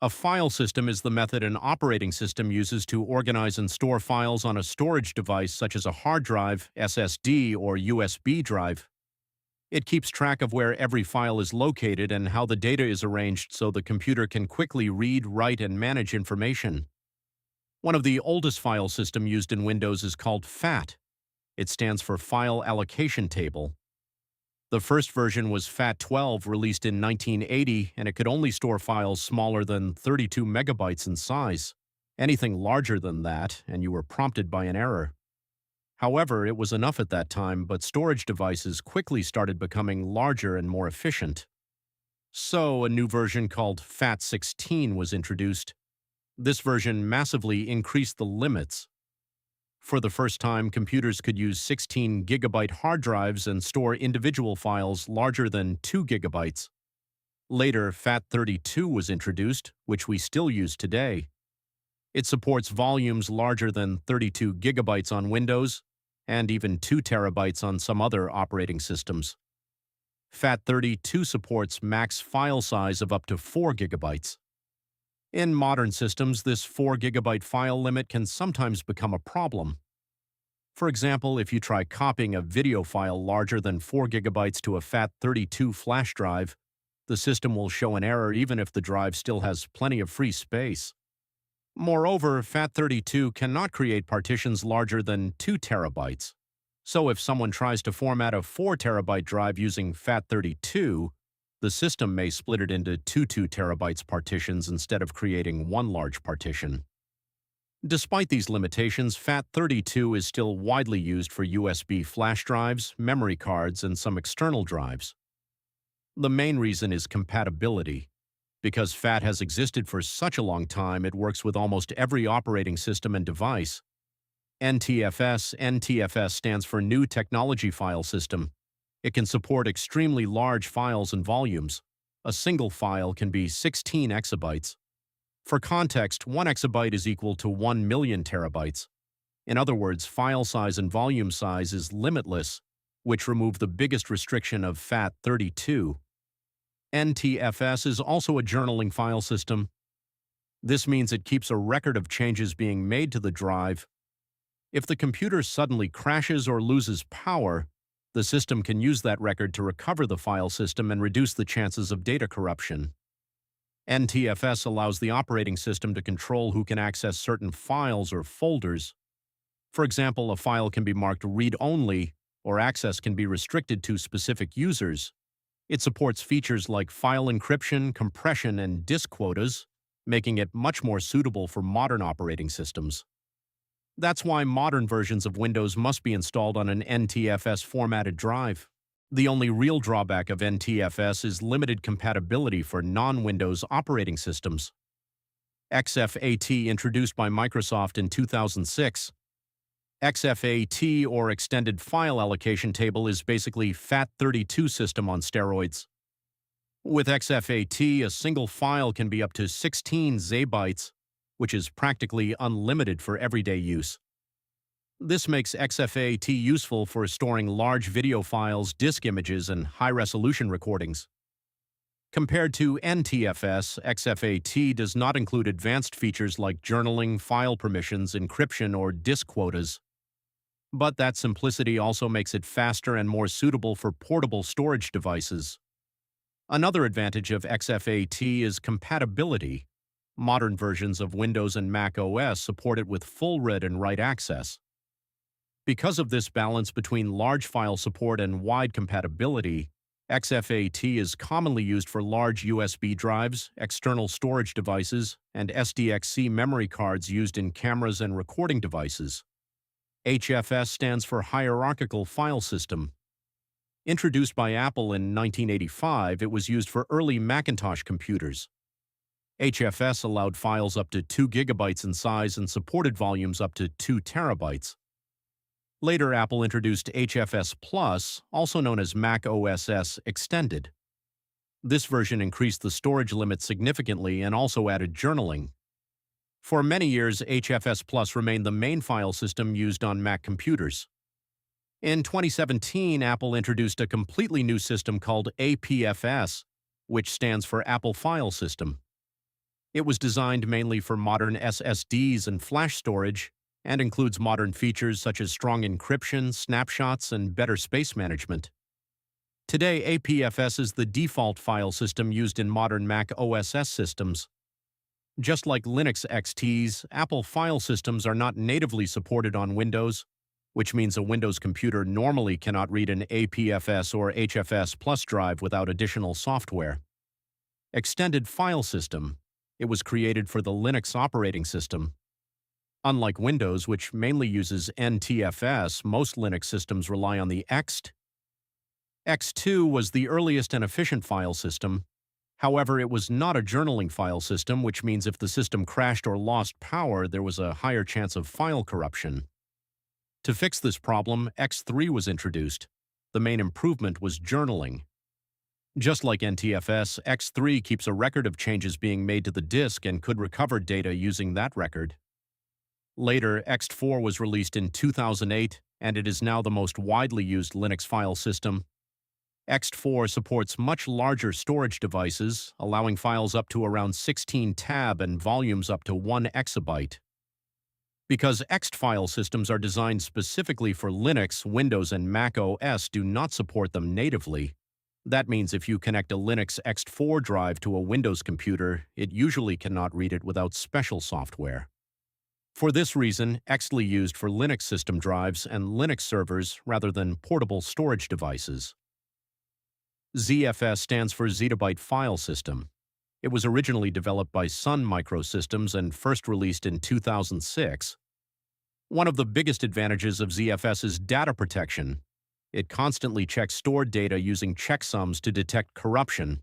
A file system is the method an operating system uses to organize and store files on a storage device such as a hard drive, SSD, or USB drive. It keeps track of where every file is located and how the data is arranged so the computer can quickly read, write, and manage information. One of the oldest file systems used in Windows is called FAT. It stands for File Allocation Table. The first version was FAT12, released in 1980, and it could only store files smaller than 32 megabytes in size. Anything larger than that, and you were prompted by an error. However, it was enough at that time, but storage devices quickly started becoming larger and more efficient. So, a new version called FAT16 was introduced. This version massively increased the limits. For the first time, computers could use 16 gigabyte hard drives and store individual files larger than 2 gigabytes. Later, FAT32 was introduced, which we still use today. It supports volumes larger than 32 gigabytes on Windows and even 2 terabytes on some other operating systems. FAT32 supports max file size of up to 4 gigabytes. In modern systems, this 4 gigabyte file limit can sometimes become a problem. For example, if you try copying a video file larger than 4 gigabytes to a FAT32 flash drive, the system will show an error even if the drive still has plenty of free space. Moreover, FAT32 cannot create partitions larger than 2 terabytes. So if someone tries to format a 4 terabyte drive using FAT32, the system may split it into two 2 terabytes partitions instead of creating one large partition. Despite these limitations, FAT32 is still widely used for USB flash drives, memory cards, and some external drives. The main reason is compatibility. Because FAT has existed for such a long time, it works with almost every operating system and device. NTFS stands for New Technology File System. It can support extremely large files and volumes. A single file can be 16 exabytes. For context, 1 exabyte is equal to 1 million terabytes. In other words, file size and volume size is limitless, which remove the biggest restriction of FAT32. NTFS is also a journaling file system. This means it keeps a record of changes being made to the drive. If the computer suddenly crashes or loses power, the system can use that record to recover the file system and reduce the chances of data corruption. NTFS allows the operating system to control who can access certain files or folders. For example, a file can be marked read-only, or access can be restricted to specific users. It supports features like file encryption, compression, and disk quotas, making it much more suitable for modern operating systems. That's why modern versions of Windows must be installed on an NTFS formatted drive. The only real drawback of NTFS is limited compatibility for non-Windows operating systems. exFAT, introduced by Microsoft in 2006. exFAT, or Extended File Allocation Table, is basically FAT32 system on steroids. With exFAT, a single file can be up to 16 zebytes, which is practically unlimited for everyday use. This makes exFAT useful for storing large video files, disk images, and high-resolution recordings. Compared to NTFS, exFAT does not include advanced features like journaling, file permissions, encryption, or disk quotas. But that simplicity also makes it faster and more suitable for portable storage devices. Another advantage of exFAT is compatibility. Modern versions of Windows and Mac OS support it with full read and write access. Because of this balance between large file support and wide compatibility, exFAT is commonly used for large USB drives, external storage devices, and SDXC memory cards used in cameras and recording devices. HFS stands for Hierarchical File System. Introduced by Apple in 1985, it was used for early Macintosh computers. HFS allowed files up to 2 gigabytes in size and supported volumes up to 2 terabytes. Later, Apple introduced HFS Plus, also known as Mac OS X Extended. This version increased the storage limit significantly and also added journaling. For many years, HFS Plus remained the main file system used on Mac computers. In 2017, Apple introduced a completely new system called APFS, which stands for Apple File System. It was designed mainly for modern SSDs and flash storage, and includes modern features such as strong encryption, snapshots, and better space management. Today, APFS is the default file system used in modern Mac OS systems. Just like Linux XTs, Apple file systems are not natively supported on Windows, which means a Windows computer normally cannot read an APFS or HFS Plus drive without additional software. Extended File System. It was created for the Linux operating system. Unlike Windows, which mainly uses NTFS, most Linux systems rely on the EXT. X2 was the earliest and efficient file system. However, it was not a journaling file system, which means if the system crashed or lost power, there was a higher chance of file corruption. To fix this problem, X3 was introduced. The main improvement was journaling. Just like NTFS, X3 keeps a record of changes being made to the disk and could recover data using that record. Later, EXT4 was released in 2008, and it is now the most widely used Linux file system. EXT4 supports much larger storage devices, allowing files up to around 16 TB and volumes up to 1 exabyte. Because EXT file systems are designed specifically for Linux, Windows, and Mac OS do not support them natively. That means if you connect a Linux EXT4 drive to a Windows computer, it usually cannot read it without special software. For this reason, EXT is used for Linux system drives and Linux servers rather than portable storage devices. ZFS stands for Zettabyte File System. It was originally developed by Sun Microsystems and first released in 2006. One of the biggest advantages of ZFS is data protection. It constantly checks stored data using checksums to detect corruption.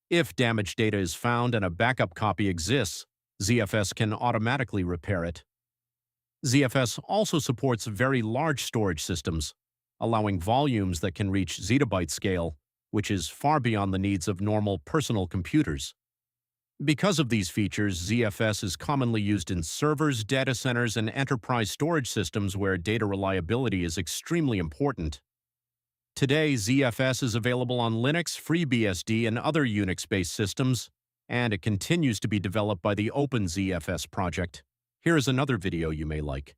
If damaged data is found and a backup copy exists, ZFS can automatically repair it. ZFS also supports very large storage systems, allowing volumes that can reach zettabyte scale, which is far beyond the needs of normal personal computers. Because of these features, ZFS is commonly used in servers, data centers, and enterprise storage systems where data reliability is extremely important. Today, ZFS is available on Linux, FreeBSD, and other Unix-based systems, and it continues to be developed by the OpenZFS project. Here is another video you may like.